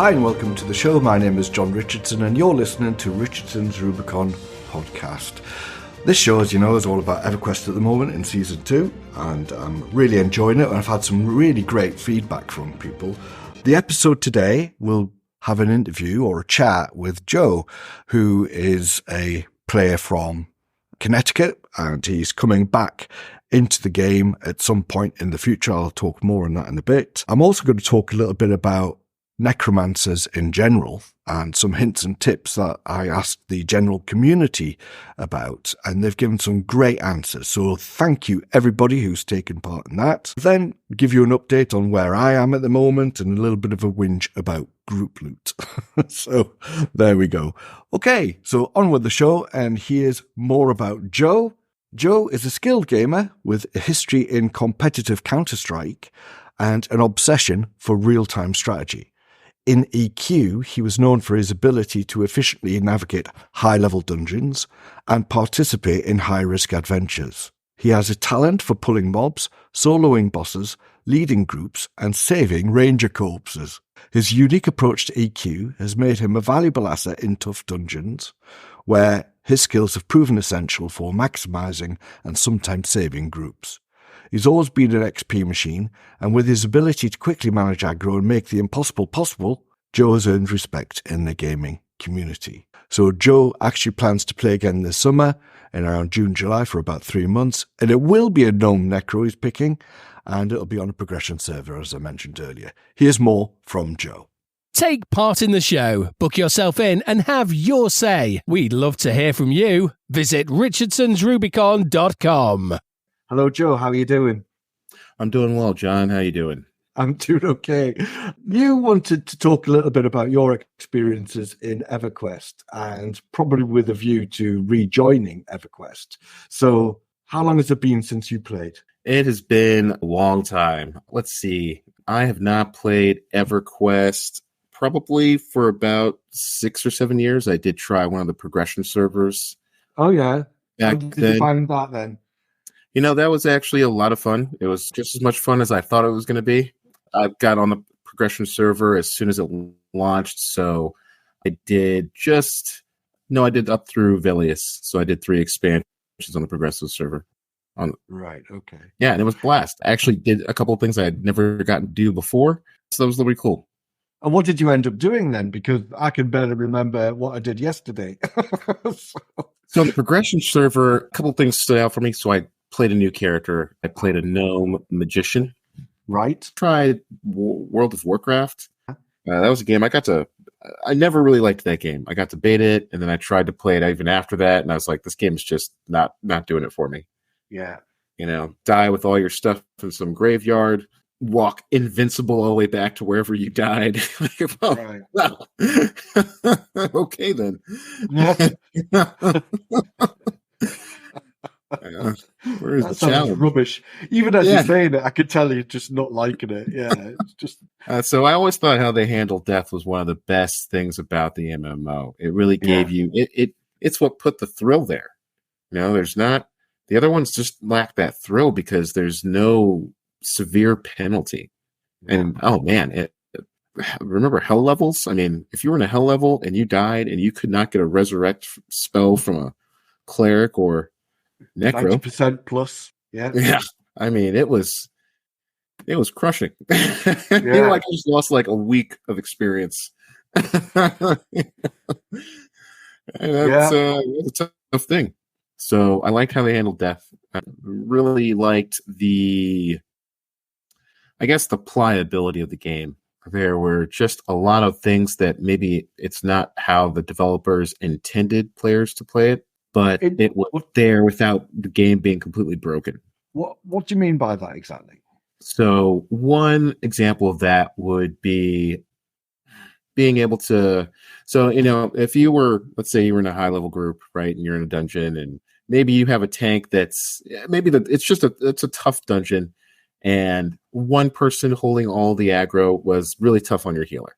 Hi and welcome to the show. My name is John Richardson and you're listening to Richardson's Rubicon podcast. This show, as you know, is all about EverQuest at the moment in Season 2, and I'm really enjoying it, and I've had some really great feedback from people. The episode today will have an interview or a chat with Joe, who is a player from Connecticut, and he's coming back into the game at some point in the future. I'll talk more on that in a bit. I'm also going to talk a little bit about Necromancers in general and some hints and tips that I asked the general community about, and they've given some great answers. So thank you everybody who's taken part in that. Then give you an update on where I am at the moment and a little bit of a whinge about group loot. So there we go. Okay, so on with the show, and here's more about Joe. Joe is a skilled gamer with a history in competitive Counter-Strike and an obsession for real-time strategy. In EQ, he was known for his ability to efficiently navigate high-level dungeons and participate in high-risk adventures. He has a talent for pulling mobs, soloing bosses, leading groups, and saving ranger corpses. His unique approach to EQ has made him a valuable asset in tough dungeons, where his skills have proven essential for maximising and sometimes saving groups. He's always been an XP machine, and with his ability to quickly manage aggro and make the impossible possible, Joe has earned respect in the gaming community. So Joe actually plans to play again this summer, in around June, July, for about 3 months, and it will be a gnome Necro he's picking, and it'll be on a progression server, as I mentioned earlier. Here's more from Joe. Take part in the show, book yourself in, and have your say. We'd love to hear from you. Visit richardsonsrubicon.com. Hello, Joe. How are you doing? I'm doing well, John. How you doing? I'm doing okay. You wanted to talk a little bit about your experiences in EverQuest, and probably with a view to rejoining EverQuest. So how long has it been since you played? It has been a long time. Let's see. I have not played EverQuest probably for about 6 or 7 years. I did try one of the progression servers. Oh, yeah. How Back did then. you find that then? You know, that was actually a lot of fun. It was just as much fun as I thought it was going to be. I got on the progression server as soon as it launched, so I did up through Velius. So I did 3 expansions on the progressive server. Right, okay. Yeah, and it was a blast. I actually did a couple of things I had never gotten to do before, so that was really cool. And what did you end up doing then? Because I can barely remember what I did yesterday. So on the progression server, a couple of things stood out for me. So I played a new character. I played a gnome magician. Right. Tried World of Warcraft. That was a game I never really liked that game. I got to beta it, and then I tried to play it even after that, and I was like, this game is just not doing it for me. Yeah. You know, die with all your stuff in some graveyard, walk invincible all the way back to wherever you died. Right. Well, okay then. Yeah. Where is that the sounds challenge? rubbish. Even as you're saying it, I could tell you're just not liking it. Yeah, it's just. So I always thought how they handled death was one of the best things about the MMO. It really gave you it's what put the thrill there. You know, there's not the other ones just lack that thrill because there's no severe penalty. And oh man, remember hell levels? I mean, if you were in a hell level and you died and you could not get a resurrect spell from a cleric or Necro, 90% plus. Yeah. Yeah. I mean, it was crushing. You know, like I just lost like a week of experience. And that's a tough thing. So I liked how they handled death. I really liked the pliability of the game. There were just a lot of things that maybe it's not how the developers intended players to play it, but it was there without the game being completely broken. What do you mean by that exactly? So one example of that would be being able to, if you were, let's say you were in a high level group, right, and you're in a dungeon, and maybe you have a tank it's a tough dungeon, and one person holding all the aggro was really tough on your healer.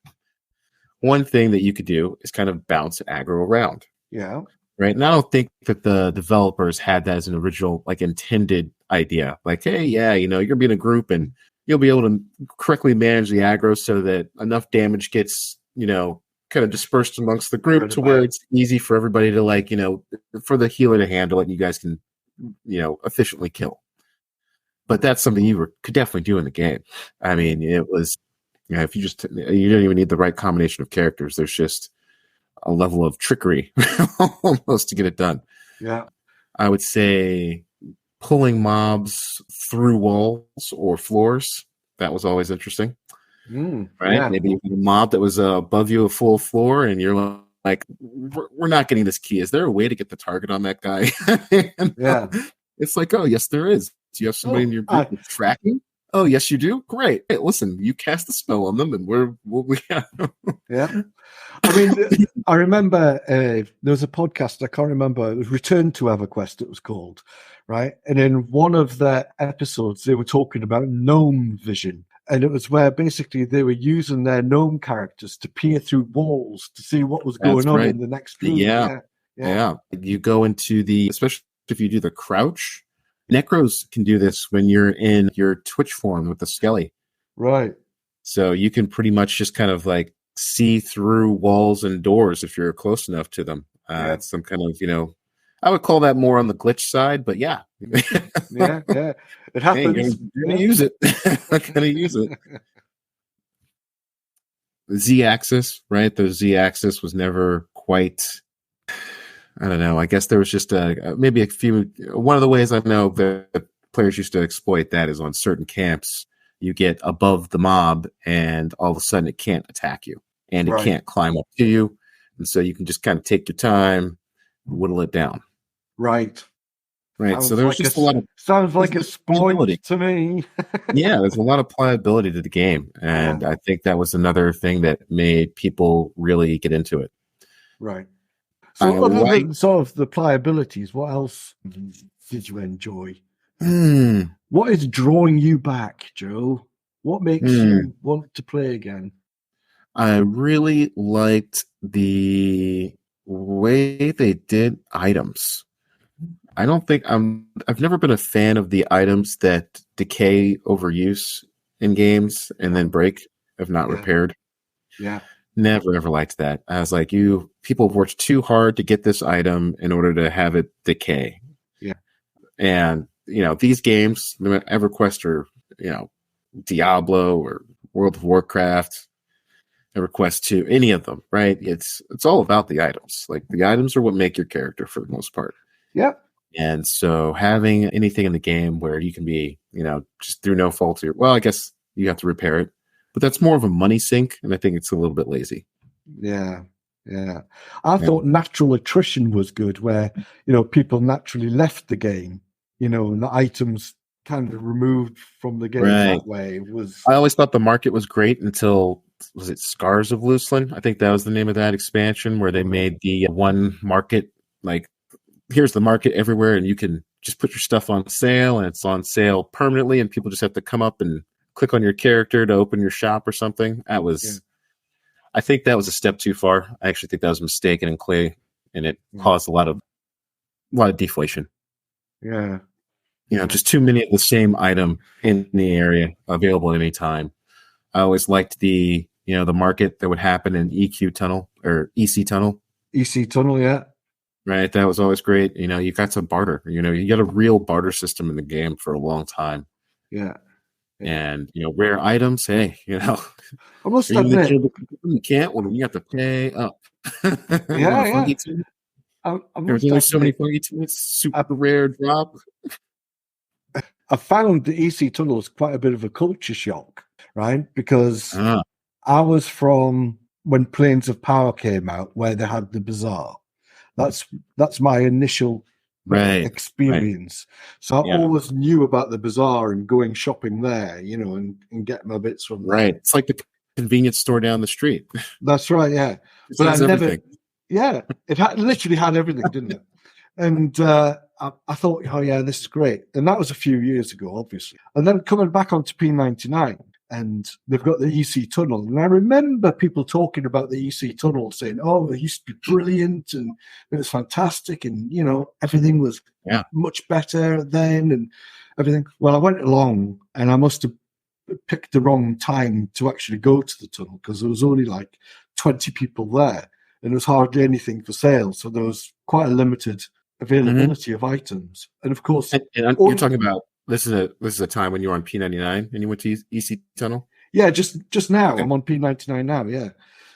One thing that you could do is kind of bounce aggro around. Yeah. Right. And I don't think that the developers had that as an original, intended idea. Like, hey, yeah, you're going to be in a group and you'll be able to correctly manage the aggro so that enough damage gets kind of dispersed amongst the group to where it's easy for everybody to for the healer to handle it, and you guys can, efficiently kill. But that's something you could definitely do in the game. I mean, it was, if you don't even need the right combination of characters. There's just a level of trickery almost to get it done. Yeah. I would say pulling mobs through walls or floors, that was always interesting. Right? Yeah. Maybe you had a mob that was above you a full floor, and you're like, we're not getting this key. Is there a way to get the target on that guy? Yeah. It's like, oh, yes, there is. Do you have somebody in your group with tracking? Oh, yes, you do? Great. Hey, listen, you cast a spell on them, and we have. Yeah. I mean, I remember there was a podcast, I can't remember, it was Return to EverQuest, it was called, right? And in one of the episodes, they were talking about gnome vision. And it was where basically they were using their gnome characters to peer through walls to see what was going on in the next room. Yeah. You go into especially if you do the crouch. Necros can do this when you're in your Twitch form with the Skelly. Right. So you can pretty much just kind of like see through walls and doors if you're close enough to them. It's some kind of, I would call that more on the glitch side, but yeah. Yeah. It happens. You're going to use it. I'm going to use it. The Z-axis, right? The Z-axis was never quite... I don't know. I guess there was just maybe a few. One of the ways I know that players used to exploit that is on certain camps, you get above the mob, and all of a sudden it can't attack you, and it can't climb up to you, and so you can just kind of take your time, whittle it down. Right. Sounds so there's just a lot of sounds like a spoil to me. Yeah, there's a lot of pliability to the game, and I think that was another thing that made people really get into it. Right. So other than sort of the pliabilities, what else did you enjoy? What is drawing you back, Joe? What makes you want to play again? I really liked the way they did items. I don't think I've never been a fan of the items that decay over use in games and then break if not repaired. Yeah. Never ever liked that. I was like, people have worked too hard to get this item in order to have it decay. Yeah. And, these games, EverQuest or, Diablo or World of Warcraft, EverQuest 2, any of them, right? It's all about the items. Like the items are what make your character for the most part. Yeah. And so having anything in the game where you can be, just through no fault of I guess you have to repair it. But that's more of a money sink, and I think it's a little bit lazy. Yeah. I thought natural attrition was good, where, people naturally left the game, and the items kind of removed from the game that way. I always thought the market was great until, was it Scars of Luclin? I think that was the name of that expansion, where they made the one market, like, here's the market everywhere, and you can just put your stuff on sale, and it's on sale permanently, and people just have to come up and click on your character to open your shop or something. That was, I think that was a step too far. I actually think that was mistaken in Clay, and it caused a lot of deflation. Yeah. Just too many of the same item in the area available at any time. I always liked the market that would happen in EQ tunnel or EC tunnel. EC tunnel, yeah. Right. That was always great. You got some barter, you got a real barter system in the game for a long time. Yeah. And rare items. Hey, I must admit, you can't. Well, you have to pay up. Yeah. There's only so many funky tunes. Super rare drop. I found the EC tunnel was quite a bit of a culture shock, right? Because I was from when Planes of Power came out, where they had the bazaar. That's my initial experience. So I always knew about the bazaar and going shopping there, and getting my bits from there. Right. It's like the convenience store down the street. That's right, yeah. But I never, it literally had everything, didn't it? And I thought, oh yeah, this is great. And that was a few years ago, obviously. And then coming back onto P99, and they've got the EC tunnel. And I remember people talking about the EC tunnel, saying, oh, it used to be brilliant and it was fantastic, and everything was much better then and everything. Well, I went along and I must have picked the wrong time to actually go to the tunnel because there was only like 20 people there and there was hardly anything for sale. So there was quite a limited availability of items. And of course, and you're talking about this is a time when you were on P99 and you went to EC Tunnel. Yeah, just now. Okay. I'm on P99 now. Yeah.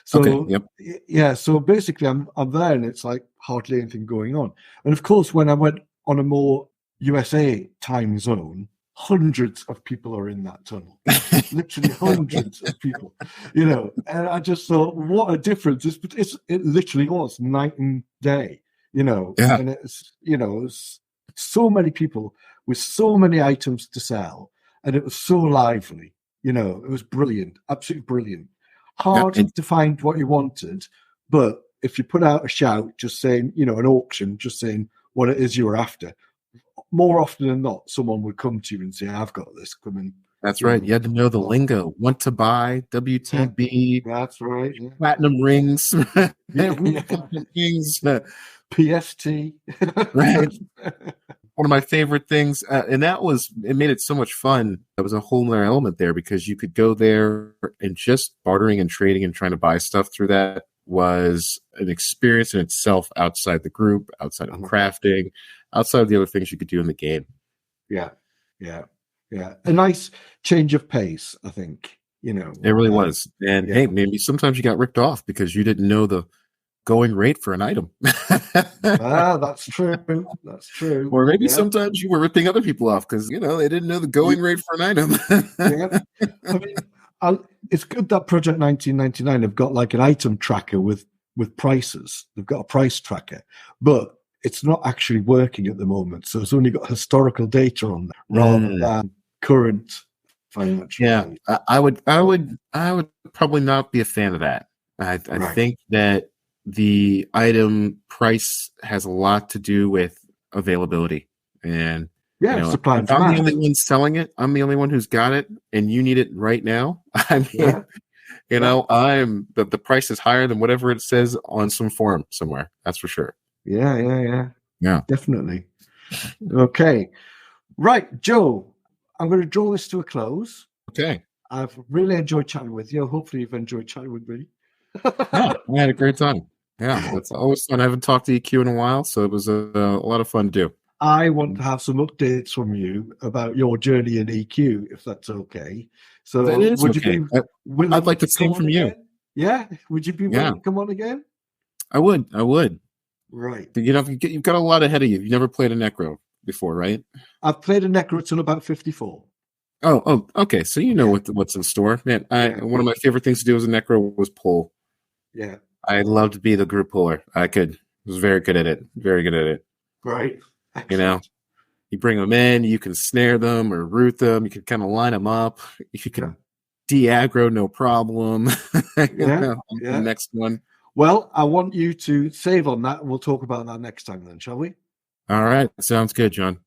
So okay, yep. Yeah. So basically, I'm there, and it's like hardly anything going on. And of course, when I went on a more USA time zone, hundreds of people are in that tunnel. Literally hundreds of people. And I just thought, what a difference! It literally was night and day. Yeah. And it's so many people with so many items to sell, and it was so lively. It was brilliant, absolutely brilliant. Hard to find what you wanted, but if you put out a shout, just saying, an auction, just saying what it is you were after, more often than not, someone would come to you and say, I've got this, come in. That's right. You had to know the lingo. Want to buy, WTB. That's right. Yeah. Platinum rings. Rings. PST. Right. One of my favorite things, and it made it so much fun. There was a whole other element there because you could go there and just bartering and trading and trying to buy stuff through that was an experience in itself outside the group, outside of crafting, outside of the other things you could do in the game. Yeah. A nice change of pace, I think, It really was. And hey, maybe sometimes you got ripped off because you didn't know the going rate for an item. That's true. That's true. Or maybe sometimes you were ripping other people off because, they didn't know the going rate for an item. Yeah. I mean, it's good that Project 1999 have got like an item tracker with prices. They've got a price tracker, but it's not actually working at the moment. So it's only got historical data on there rather than current financial. Yeah, I would probably not be a fan of that. I think that the item price has a lot to do with availability. And supply and demand. I'm the only one selling it. I'm the only one who's got it, and you need it right now. I mean, I'm the price is higher than whatever it says on some forum somewhere. That's for sure. Yeah, definitely. Okay, right, Joe. I'm going to draw this to a close. Okay. I've really enjoyed chatting with you. Hopefully, you've enjoyed chatting with me. Yeah, I had a great time. Yeah, it's always fun. I haven't talked to EQ in a while, so it was a lot of fun to do. I want to have some updates from you about your journey in EQ, if that's okay. So, that is okay. I'd like to see from you. Yeah, would you be willing to come on again? I would. Right. You've got a lot ahead of you. You've never played a Necro before, right? I've played a Necro until about 54. Oh, okay. So you know what's in store, man. One of my favorite things to do as a Necro was pull. Yeah. I loved to be the group puller. I was very good at it. Very good at it. Right. Excellent. You bring them in, you can snare them or root them. You can kind of line them up. You can de-aggro, no problem. The next one. Well, I want you to save on that, and we'll talk about that next time then, shall we? All right. Sounds good, John.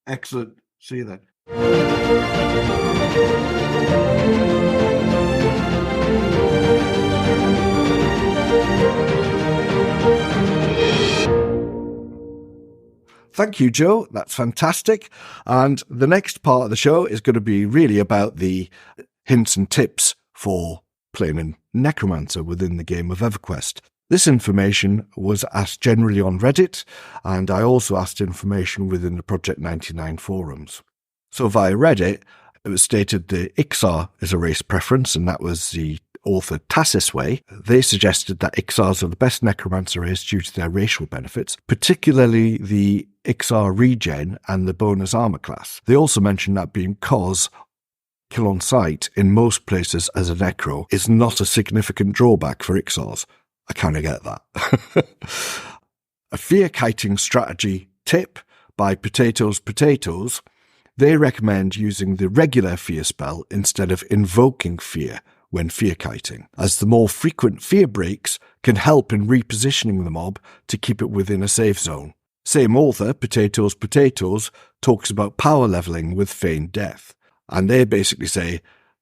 Excellent. See you then. Thank you, Joe. That's fantastic. And the next part of the show is going to be really about the hints and tips for playing Necromancer within the game of EverQuest. This information was asked generally on Reddit, and I also asked information within the Project 99 forums. So via Reddit, it was stated the Ixar is a race preference, and that was the author Tassis Way. They suggested that Ixars are the best Necromancer race due to their racial benefits, particularly the Ixar regen and the bonus armor class. They also mentioned that being because kill on sight in most places as a Necro is not a significant drawback for Ixars. I kind of get that. A fear kiting strategy tip by Potatoes. They recommend using the regular fear spell instead of invoking fear when fear kiting, as the more frequent fear breaks can help in repositioning the mob to keep it within a safe zone. Same author, Potatoes, talks about power leveling with feigned death, and they basically say,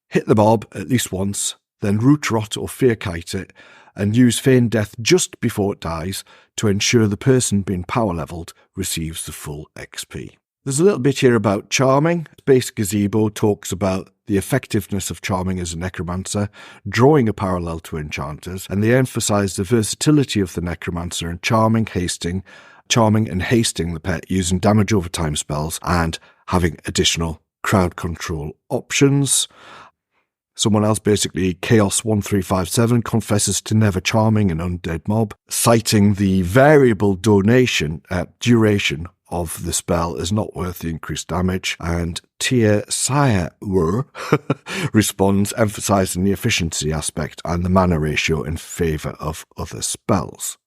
hit the mob at least once, then root rot or fear kite it, and use feigned death just before it dies to ensure the person being power leveled receives the full XP. There's a little bit here about charming. Space Gazebo talks about the effectiveness of charming as a necromancer, drawing a parallel to enchanters, and they emphasise the versatility of the necromancer in charming and hasting the pet using damage over time spells and having additional crowd control options. Someone else, basically Chaos1357, confesses to never charming an undead mob, citing the variable duration of the spell is not worth the increased damage, and Tia Sire responds, emphasising the efficiency aspect and the mana ratio in favour of other spells.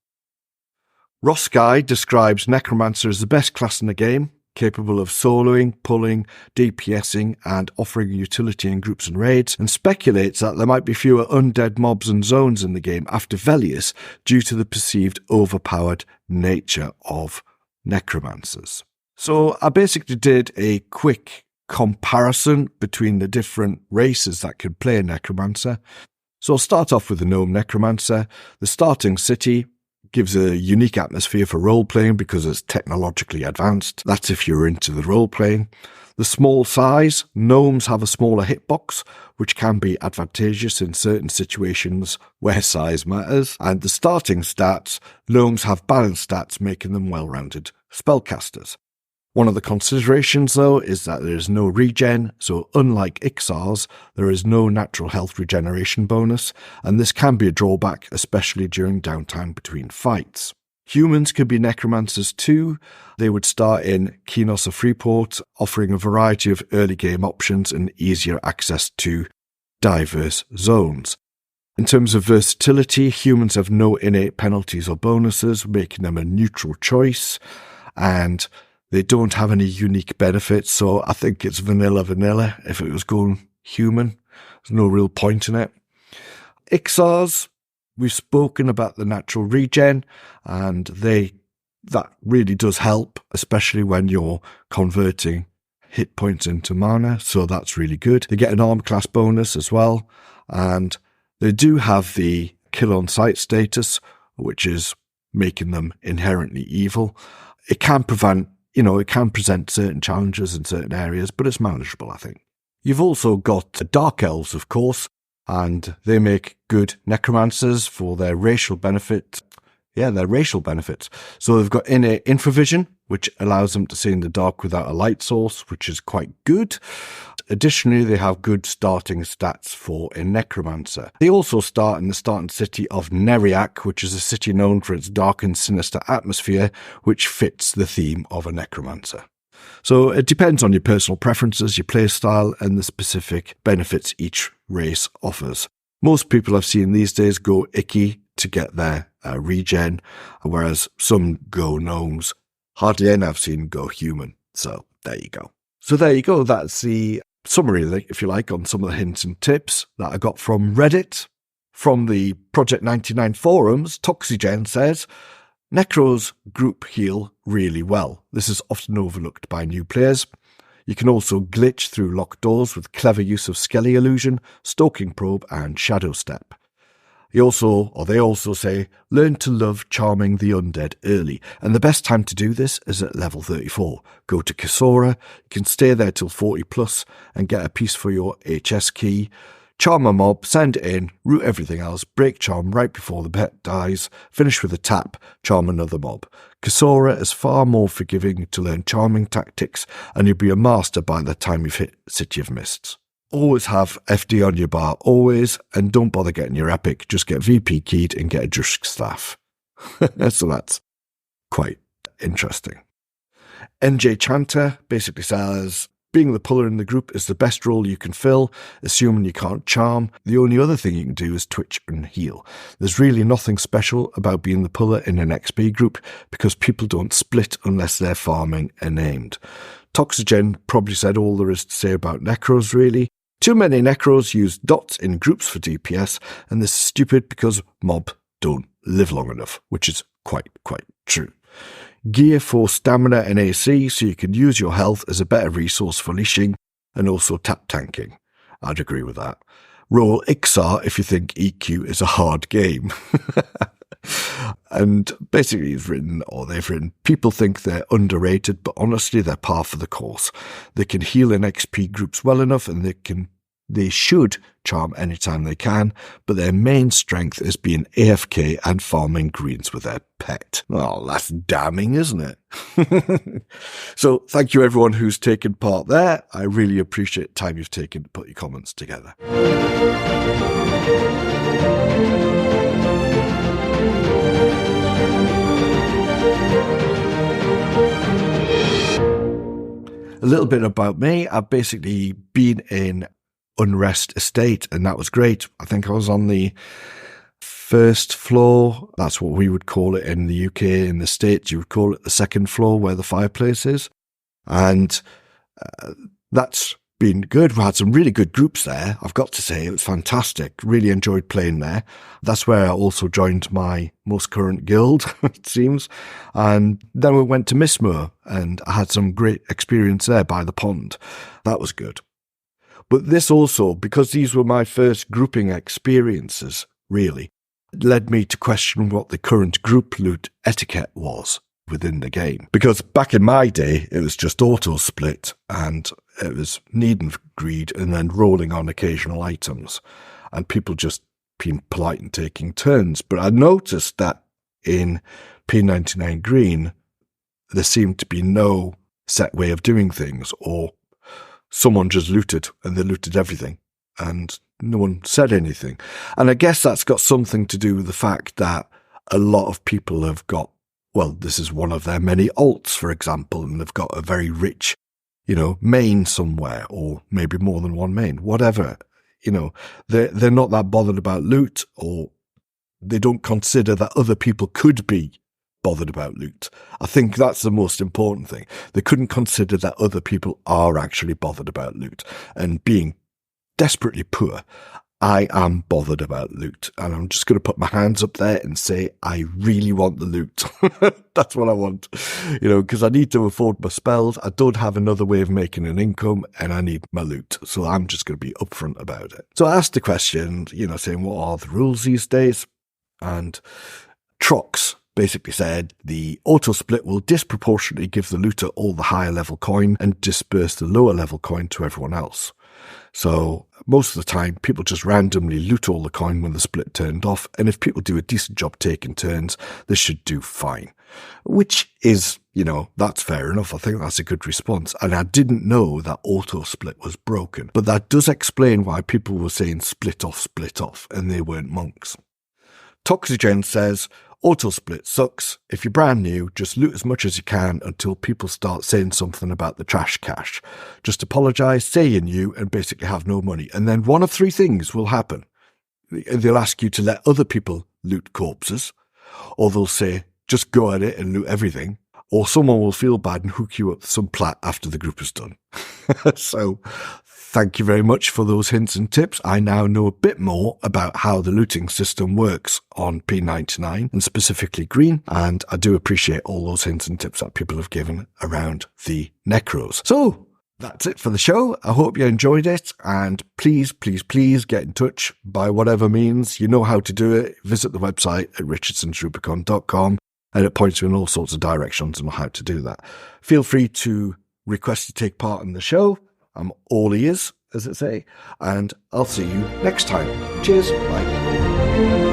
Rossguy describes Necromancer as the best class in the game, capable of soloing, pulling, DPSing, and offering utility in groups and raids, and speculates that there might be fewer undead mobs and zones in the game after Velius due to the perceived overpowered nature of necromancers. So I basically did a quick comparison between the different races that could play a necromancer. So I'll start off with the gnome necromancer. The starting city gives a unique atmosphere for role-playing because it's technologically advanced. That's if you're into the role-playing. The small size, gnomes have a smaller hitbox, which can be advantageous in certain situations where size matters. And the starting stats, gnomes have balanced stats, making them well-rounded spellcasters. One of the considerations, though, is that there is no regen, so unlike Ixars, there is no natural health regeneration bonus, and this can be a drawback, especially during downtime between fights. Humans can be necromancers too. They would start in Kinos or Freeport, offering a variety of early game options and easier access to diverse zones. In terms of versatility, humans have no innate penalties or bonuses, making them a neutral choice, and they don't have any unique benefits, so I think it's vanilla if it was going human. There's no real point in it. Ixars, we've spoken about the natural regen, and that really does help, especially when you're converting hit points into mana, so that's really good. They get an arm class bonus as well, and they do have the kill on sight status, which is making them inherently evil. It can present certain challenges in certain areas, but it's manageable, I think. You've also got the Dark Elves, of course, and they make good necromancers for their racial benefit. Yeah, their racial benefits. So they've got innate infravision, which allows them to see in the dark without a light source, which is quite good. Additionally, they have good starting stats for a necromancer. They also start in the starting city of Neriak, which is a city known for its dark and sinister atmosphere, which fits the theme of a necromancer. So it depends on your personal preferences, your playstyle, and the specific benefits each race offers. Most people I've seen these days go Icky to get their regen, whereas some go gnomes. Hardly any I've seen go human. So there you go. That's the summary, if you like, on some of the hints and tips that I got from Reddit. From the Project 99 forums, Toxygen says, Necros group heal really well. This is often overlooked by new players. You can also glitch through locked doors with clever use of Skelly Illusion, Stalking Probe, and Shadow Step. They also say, learn to love charming the undead early, and the best time to do this is at level 34. Go to Kisora, you can stay there till 40 plus, and get a piece for your HS key. Charm a mob, send it in, root everything else, break charm right before the pet dies, finish with a tap, charm another mob. Kisora is far more forgiving to learn charming tactics, and you'll be a master by the time you've hit City of Mists. Always have FD on your bar, always, and don't bother getting your epic, just get VP keyed and get a Drusk staff. So that's quite interesting. NJ Chanter basically says, being the puller in the group is the best role you can fill, assuming you can't charm. The only other thing you can do is twitch and heal. There's really nothing special about being the puller in an XP group because people don't split unless they're farming a named. Toxygen probably said all there is to say about Necros, really. Too many Necros use dots in groups for DPS, and this is stupid because mob don't live long enough, which is quite true. Gear for stamina and AC, so you can use your health as a better resource for leashing and also tap tanking. I'd agree with that. Roll Ixar if you think EQ is a hard game. And basically they've written, people think they're underrated, but honestly they're par for the course. They can heal in XP groups well enough, and they can They should charm anytime they can, but their main strength is being AFK and farming greens with their pet. Oh, that's damning, isn't it? So thank you everyone who's taken part there. I really appreciate the time you've taken to put your comments together. A little bit about me. I've basically been in Unrest Estate, and that was great. I think I was on the first floor. That's what we would call it in the UK. In the States, you would call it the second floor where the fireplace is. And that's been good. We had some really good groups there. I've got to say, it was fantastic. Really enjoyed playing there. That's where I also joined my most current guild, it seems. And then we went to Mistmoor, and I had some great experience there by the pond. That was good. But this also, because these were my first grouping experiences, really, led me to question what the current group loot etiquette was within the game. Because back in my day, it was just auto split, and it was need and greed, and then rolling on occasional items, and people just being polite and taking turns. But I noticed that in P99 Green, there seemed to be no set way of doing things, or someone just looted, and they looted everything, and no one said anything. And I guess that's got something to do with the fact that a lot of people have got, well, this is one of their many alts, for example, and they've got a very rich, main somewhere, or maybe more than one main, whatever. They're not that bothered about loot, or they don't consider that other people could be bothered about loot. I think that's the most important thing. They couldn't consider that other people are actually bothered about loot. And being desperately poor, I am bothered about loot. And I'm just going to put my hands up there and say, I really want the loot. That's what I want. Because I need to afford my spells. I don't have another way of making an income, and I need my loot. So I'm just going to be upfront about it. So I asked the question, saying, what are the rules these days? And Trox basically said the auto split will disproportionately give the looter all the higher level coin and disperse the lower level coin to everyone else. So most of the time, people just randomly loot all the coin when the split turned off, and if people do a decent job taking turns, they should do fine. Which is, that's fair enough. I think that's a good response. And I didn't know that auto split was broken. But that does explain why people were saying split off, and they weren't monks. Toxygen says, auto split sucks. If you're brand new, just loot as much as you can until people start saying something about the trash cache. Just apologise, say you're new, and basically have no money. And then one of three things will happen. They'll ask you to let other people loot corpses, or they'll say, just go at it and loot everything, or someone will feel bad and hook you up with some plat after the group is done. So, thank you very much for those hints and tips. I now know a bit more about how the looting system works on P99 and specifically Green, and I do appreciate all those hints and tips that people have given around the Necros. So, that's it for the show. I hope you enjoyed it, and please get in touch by whatever means. You know how to do it. Visit the website at richardsonsrubicon.com, and it points you in all sorts of directions on how to do that. Feel free to request to take part in the show. I'm all ears, as it say, and I'll see you next time. Cheers, bye.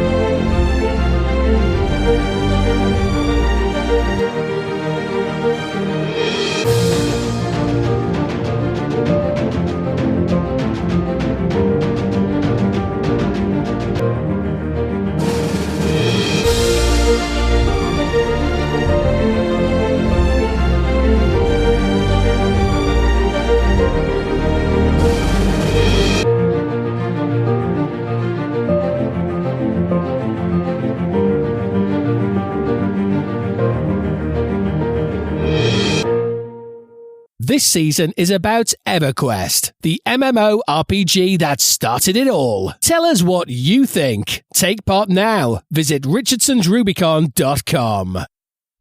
This season is about EverQuest, the MMORPG that started it all. Tell us what you think. Take part now. Visit richardsonsrubicon.com.